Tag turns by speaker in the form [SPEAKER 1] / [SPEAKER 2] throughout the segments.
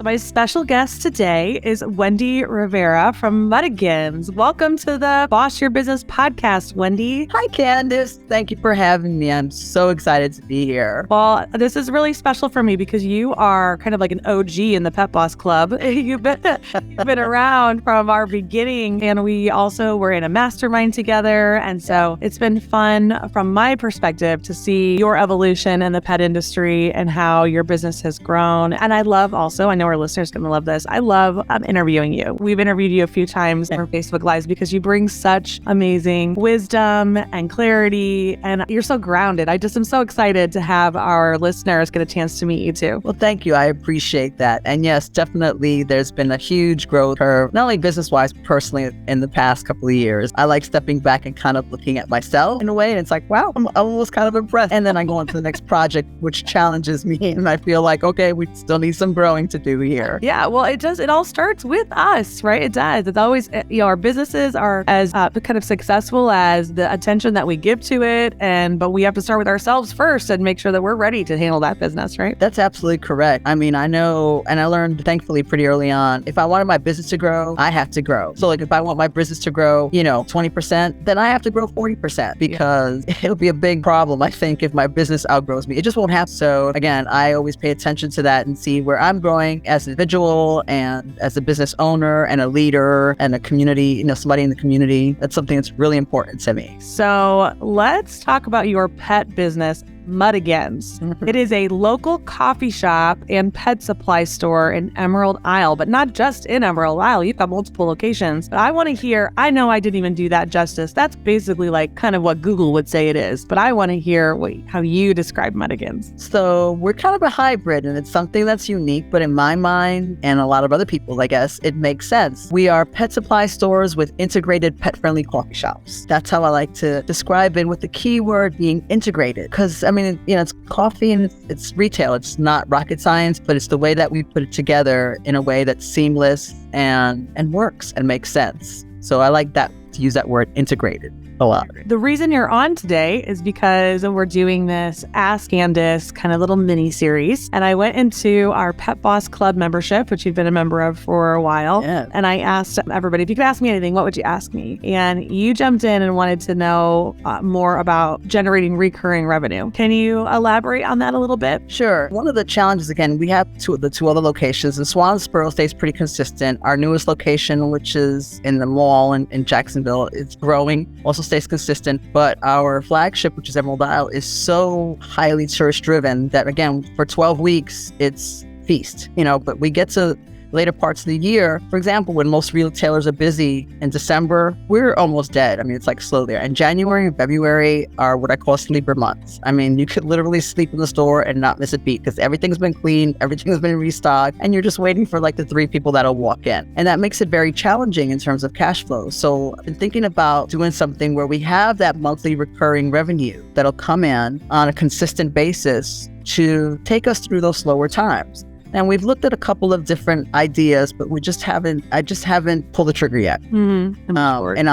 [SPEAKER 1] My special guest today is Wendy Rivera from Muddigans. Welcome to the Boss Your Business podcast, Wendy.
[SPEAKER 2] Hi, Candace. Thank you for having me. I'm so excited to be here.
[SPEAKER 1] Well, this is really special for me because you are kind of like an OG in the Pet Boss Club. You've been around from our beginning, and we also were in a mastermind together. And so it's been fun from my perspective to see your evolution in the pet industry and how your business has grown. And I love also, I know our listeners are going to love this, I love interviewing you. We've interviewed you a few times for Facebook Lives because you bring such amazing wisdom and clarity, and you're so grounded. I just am so excited to have our listeners get a chance to meet you too.
[SPEAKER 2] Well, thank you. I appreciate that. And yes, definitely there's been a huge growth curve, not only business-wise, but personally in the past couple of years. I like stepping back and kind of looking at myself in a way, and it's like, wow, I'm almost kind of impressed. And then I go on to the next project, which challenges me, and I feel like, okay, we still need some growing to do here.
[SPEAKER 1] Yeah, well, it all starts with us, right? It does. It's always, our businesses are as kind of successful as the attention that we give to it, but we have to start with ourselves first and make sure that we're ready to handle that business, right?
[SPEAKER 2] That's absolutely correct. I mean, I know, and I learned thankfully pretty early on, if I wanted my business to grow, I have to grow. So like if I want my business to grow, 20%, then I have to grow 40% because it'll be a big problem, I think, if my business outgrows me. It just won't happen. So again, I always pay attention to that and see where I'm growing as an individual and as a business owner and a leader and a community, somebody in the community. That's something that's really important to me.
[SPEAKER 1] So let's talk about your pet business, Muddigans. It is a local coffee shop and pet supply store in Emerald Isle, but not just in Emerald Isle. You've got multiple locations. But I want to hear, I know I didn't even do that justice. That's basically like kind of what Google would say it is, but I want to hear how you describe Muddigans.
[SPEAKER 2] So we're kind of a hybrid, and it's something that's unique, but in my mind and a lot of other people, I guess, it makes sense. We are pet supply stores with integrated pet-friendly coffee shops. That's how I like to describe it, with the key word being integrated. Because it's coffee and it's retail. It's not rocket science, but it's the way that we put it together in a way that's seamless and works and makes sense. So I like that, to use that word integrated a lot.
[SPEAKER 1] The reason you're on today is because we're doing this Ask Candace kind of little mini series. And I went into our Pet Boss Club membership, which you've been a member of for a while.
[SPEAKER 2] Yeah.
[SPEAKER 1] And I asked everybody, if you could ask me anything, what would you ask me? And you jumped in and wanted to know more about generating recurring revenue. Can you elaborate on that a little bit?
[SPEAKER 2] Sure. One of the challenges, again, we have two other locations, and Swansboro stays pretty consistent. Our newest location, which is in the mall in Jacksonville, is growing, also stays consistent, but our flagship, which is Emerald Isle, is so highly tourist driven that, again, for 12 weeks, it's feast, but we get to later parts of the year. For example, when most retailers are busy in December, we're almost dead. It's like slow there. And January and February are what I call sleeper months. You could literally sleep in the store and not miss a beat because everything's been cleaned, everything's been restocked, and you're just waiting for like the 3 people that'll walk in. And that makes it very challenging in terms of cash flow. So I've been thinking about doing something where we have that monthly recurring revenue that'll come in on a consistent basis to take us through those slower times. And we've looked at a couple of different ideas, but I just haven't pulled the trigger yet.
[SPEAKER 1] Mm-hmm.
[SPEAKER 2] And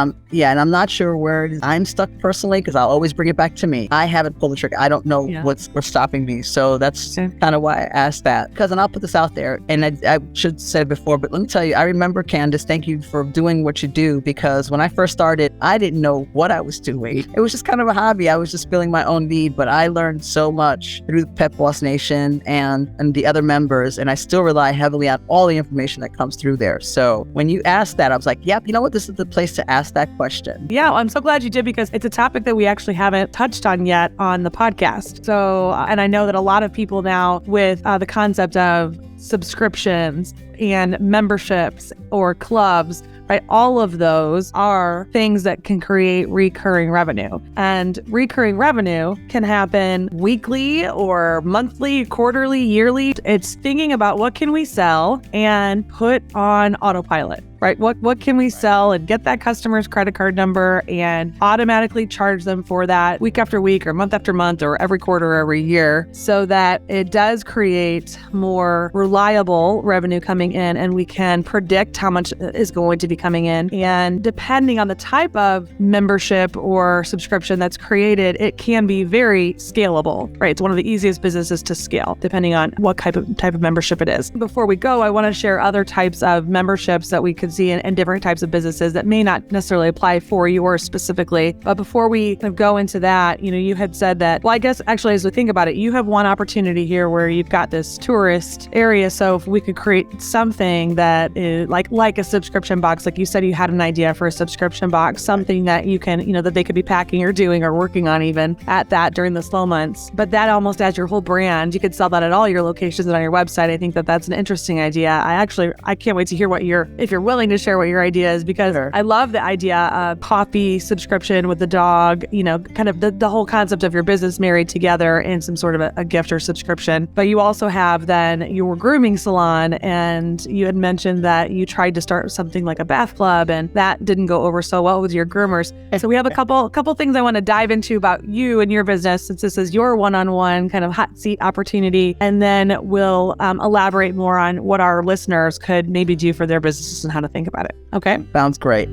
[SPEAKER 2] I'm not sure where it is. I'm stuck personally because I'll always bring it back to me. I haven't pulled the trigger. I don't know what's stopping me. So that's kind of why I asked that. Because, and I'll put this out there, and I should say it before, but let me tell you, I remember, Candace, thank you for doing what you do, because when I first started, I didn't know what I was doing. It was just kind of a hobby. I was just feeling my own need, but I learned so much through the Pet Boss Nation and the other members. And I still rely heavily on all the information that comes through there. So when you asked that, I was like, yep, you know what? This is the place to ask that question.
[SPEAKER 1] Yeah, I'm so glad you did, because it's a topic that we actually haven't touched on yet on the podcast. So, and I know that a lot of people now with the concept of subscriptions and memberships or clubs, right? All of those are things that can create recurring revenue. And recurring revenue can happen weekly or monthly, quarterly, yearly. It's thinking about what can we sell and put on autopilot, right? What can we sell and get that customer's credit card number and automatically charge them for that week after week or month after month or every quarter or every year, so that it does create more reliable revenue coming coming in, and we can predict how much is going to be coming in. And depending on the type of membership or subscription that's created, it can be very scalable, right? It's one of the easiest businesses to scale, depending on what type of membership it is. Before we go, I want to share other types of memberships that we could see in different types of businesses that may not necessarily apply for yours specifically. But before we kind of go into that, you had said that, well, I guess actually as we think about it, you have one opportunity here where you've got this tourist area. So if we could create something that is like a subscription box, like you said, you had an idea for a subscription box, something that you can, that they could be packing or doing or working on even at that during the slow months. But that almost as your whole brand, you could sell that at all your locations and on your website. I think that that's an interesting idea. I can't wait to hear if you're willing to share what your idea is, because I love the idea of coffee subscription with the dog, kind of the whole concept of your business married together in some sort of a gift or subscription. But you also have then your grooming salon, and you had mentioned that you tried to start something like a bath club, and that didn't go over so well with your groomers. So we have a couple things I want to dive into about you and your business, since this is your one-on-one kind of hot seat opportunity, and then we'll elaborate more on what our listeners could maybe do for their businesses and how to think about it. Okay?
[SPEAKER 2] Sounds great.